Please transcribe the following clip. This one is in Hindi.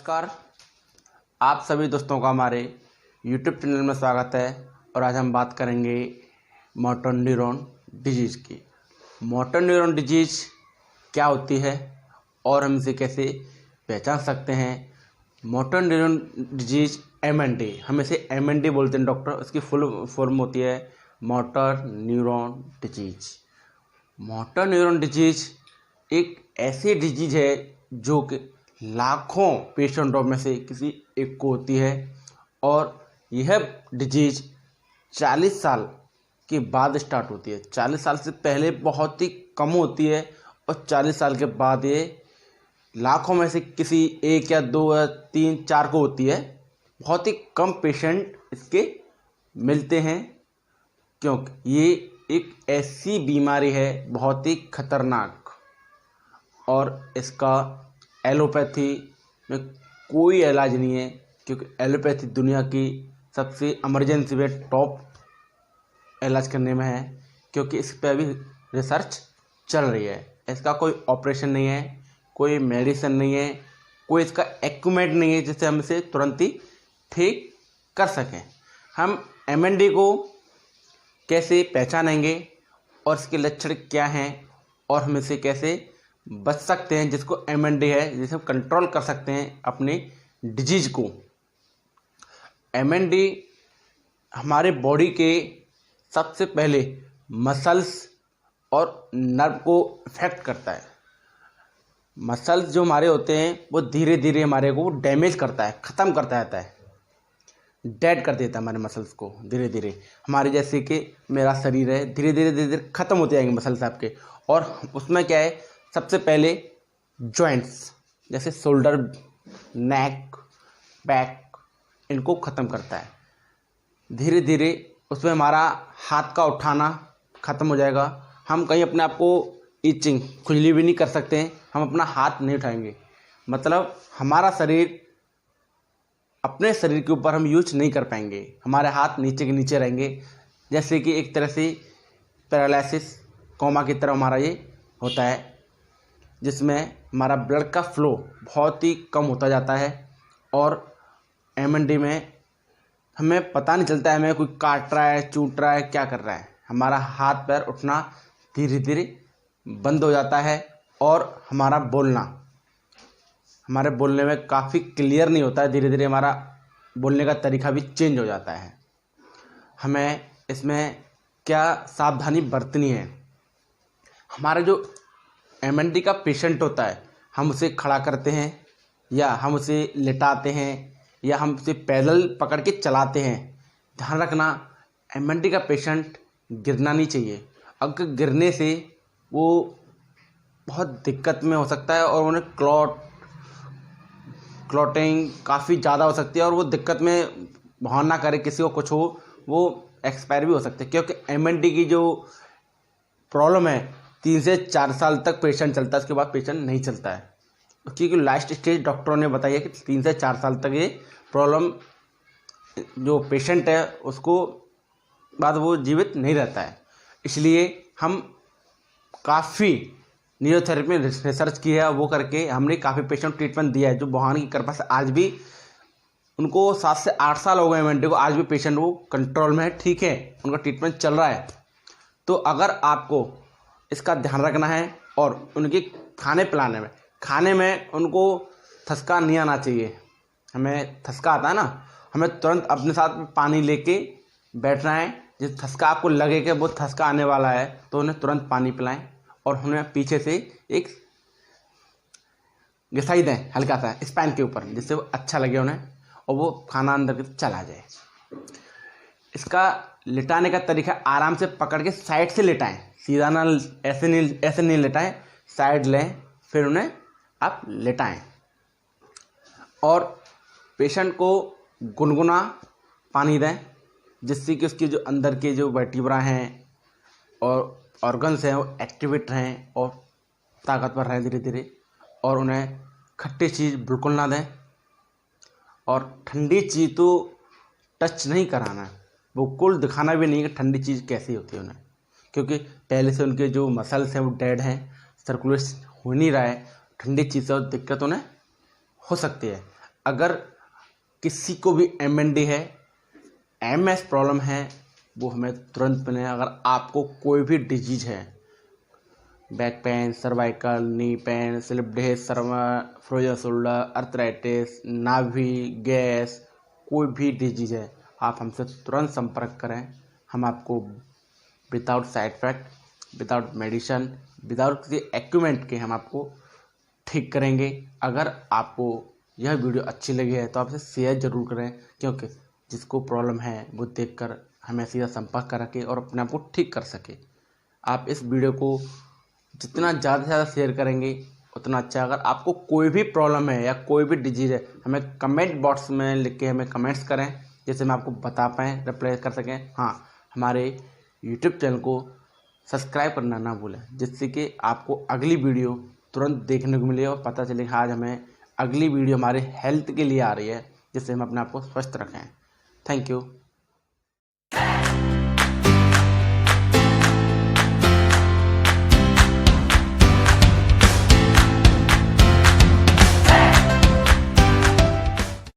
नमस्कार। आप सभी दोस्तों का हमारे YouTube चैनल में स्वागत है। और आज हम बात करेंगे मोटर न्यूरॉन डिजीज़ की। मोटर न्यूरॉन डिजीज़ क्या होती है और हम इसे कैसे पहचान सकते हैं। मोटर न्यूरॉन डिजीज़ MND, हम इसे MND बोलते हैं डॉक्टर, उसकी फुल फॉर्म होती है motor neuron disease. Motor neuron disease एक ऐसी डिजीज़ है जो कि लाखों पेशेंटों में से किसी एक को होती है और यह डिजीज़ 40 साल के बाद स्टार्ट होती है। 40 साल से पहले बहुत ही कम होती है और 40 साल के बाद ये लाखों में से किसी एक या दो या तीन चार को होती है। बहुत ही कम पेशेंट इसके मिलते हैं क्योंकि ये एक ऐसी बीमारी है बहुत ही खतरनाक और इसका एलोपैथी में कोई इलाज नहीं है क्योंकि एलोपैथी दुनिया की सबसे इमरजेंसी में टॉप इलाज करने में है क्योंकि इस पर अभी रिसर्च चल रही है। इसका कोई ऑपरेशन नहीं है, कोई मेडिसिन नहीं है, कोई इसका इक्विपमेंट नहीं है जिससे हम इसे तुरंत ही ठीक कर सकें। हम MND को कैसे पहचानेंगे और इसके लक्षण क्या हैं और हम इसे कैसे बच सकते हैं, जिसको MND है, जिसे हम कंट्रोल कर सकते हैं अपने डिजीज़ को। MND हमारे बॉडी के सबसे पहले मसल्स और नर्व को इफेक्ट करता है। मसल्स जो हमारे होते हैं वो धीरे धीरे हमारे को डैमेज करता है, ख़त्म करता रहता है, डेड कर देता है हमारे मसल्स को धीरे धीरे। हमारे जैसे कि मेरा शरीर है, धीरे धीरे ख़त्म होते जाएंगे मसल्स आपके। और उसमें क्या है, सबसे पहले जॉइंट्स जैसे शोल्डर, नेक, बैक, इनको ख़त्म करता है धीरे धीरे। उसमें हमारा हाथ का उठाना ख़त्म हो जाएगा। हम कहीं अपने आप को इचिंग, खुजली भी नहीं कर सकते हैं, हम अपना हाथ नहीं उठाएंगे। मतलब हमारा शरीर, अपने शरीर के ऊपर हम यूज नहीं कर पाएंगे, हमारे हाथ नीचे के नीचे रहेंगे। जैसे कि एक तरह से पैरालिसिस, कोमा की तरह हमारा ये होता है, जिसमें हमारा ब्लड का फ्लो बहुत ही कम होता जाता है। और MND में हमें पता नहीं चलता है हमें कोई काट रहा है, चूट रहा है, क्या कर रहा है। हमारा हाथ पैर उठना धीरे धीरे बंद हो जाता है और हमारा बोलना, हमारे बोलने में काफ़ी क्लियर नहीं होता है। धीरे धीरे हमारा बोलने का तरीका भी चेंज हो जाता है। हमें इसमें क्या सावधानी बरतनी है। हमारा जो MND का पेशेंट होता है, हम उसे खड़ा करते हैं या हम उसे लेटाते हैं या हम उसे पैदल पकड़ के चलाते हैं। ध्यान रखना, MND का पेशेंट गिरना नहीं चाहिए। अगर गिरने से वो बहुत दिक्कत में हो सकता है और उन्हें क्लॉटिंग काफ़ी ज़्यादा हो सकती है और वो दिक्कत में भगवान ना करे किसी को कुछ हो, वो एक्सपायर भी हो सकते हैं। क्योंकि MND की जो प्रॉब्लम है 3 से 4 साल तक पेशेंट चलता है, उसके बाद पेशेंट नहीं चलता है। क्योंकि लास्ट स्टेज डॉक्टरों ने बताया कि 3 से 4 साल तक ये प्रॉब्लम जो पेशेंट है उसको बाद वो जीवित नहीं रहता है। इसलिए हम काफ़ी न्यूरोथेरेपी में रिसर्च की है, वो करके हमने काफ़ी पेशेंट ट्रीटमेंट दिया है जो भगवान की कृपा से आज भी उनको 7 से 8 साल हो गए MND को, आज भी पेशेंट वो कंट्रोल में है, ठीक है, उनका ट्रीटमेंट चल रहा है। तो अगर आपको इसका ध्यान रखना है और उनके खाने में उनको थसका नहीं आना चाहिए। हमें थसका आता है ना, हमें तुरंत अपने साथ पानी लेके बैठना है। जिस थसका आपको लगे कि वो थसका आने वाला है तो उन्हें तुरंत पानी पिलाएं और उन्हें पीछे से एक घिसाई दें हल्का सा स्पाइन के ऊपर, जिससे वो अच्छा लगे उन्हें और वो खाना अंदर की चला जाए। इसका लिटाने का तरीका, आराम से पकड़ के साइड से लिटाएं, सीधा ना, ऐसे नहीं लिटाएं, साइड लें फिर उन्हें आप लिटाएं। और पेशेंट को गुनगुना पानी दें जिससे कि उसके जो अंदर के जो वर्टिब्रा हैं और ऑर्गन्स हैं वो एक्टिवेट रहें और ताकतवर रहें धीरे धीरे। और उन्हें खट्टी चीज़ बिल्कुल ना दें और ठंडी चीज़ तो टच नहीं कराना, बिल्कुल दिखाना भी नहीं कि ठंडी चीज़ कैसी होती है उन्हें, क्योंकि पहले से उनके जो मसल्स हैं वो डेड हैं, सर्कुलेशन हो नहीं रहा है। ठंडी चीज़ से दिक्कत उन्हें हो सकती है। अगर किसी को भी MND है, MS प्रॉब्लम है, वो हमें तुरंत मिलें। अगर आपको कोई भी डिजीज है, back pain, cervical, knee pain, slip disc, frozen shoulder, arthritis, नाभि, गैस, कोई भी डिजीज है, आप हमसे तुरंत संपर्क करें। हम आपको without side effect, without medicine, without किसी इक्विपमेंट के हम आपको ठीक करेंगे। अगर आपको यह वीडियो अच्छी लगी है तो आप इसे शेयर ज़रूर करें, क्योंकि जिसको प्रॉब्लम है वो देखकर हमें सीधा संपर्क करके और अपने आप को ठीक कर सके। आप इस वीडियो को जितना ज़्यादा से ज़्यादा शेयर करेंगे उतना अच्छा। अगर आपको कोई भी प्रॉब्लम है या कोई भी डिजीज़ है, हमें कमेंट बॉक्स में लिख के हमें कमेंट्स करें, जिससे हम आपको बता पाएँ, रिप्लाई कर सकें। हाँ, हमारे यूट्यूब चैनल को सब्सक्राइब करना ना भूलें, जिससे कि आपको अगली वीडियो तुरंत देखने को मिले और पता चले कि आज हमें अगली वीडियो हमारे हेल्थ के लिए आ रही है, जिससे हम अपने आप को स्वस्थ रखें। Thank you.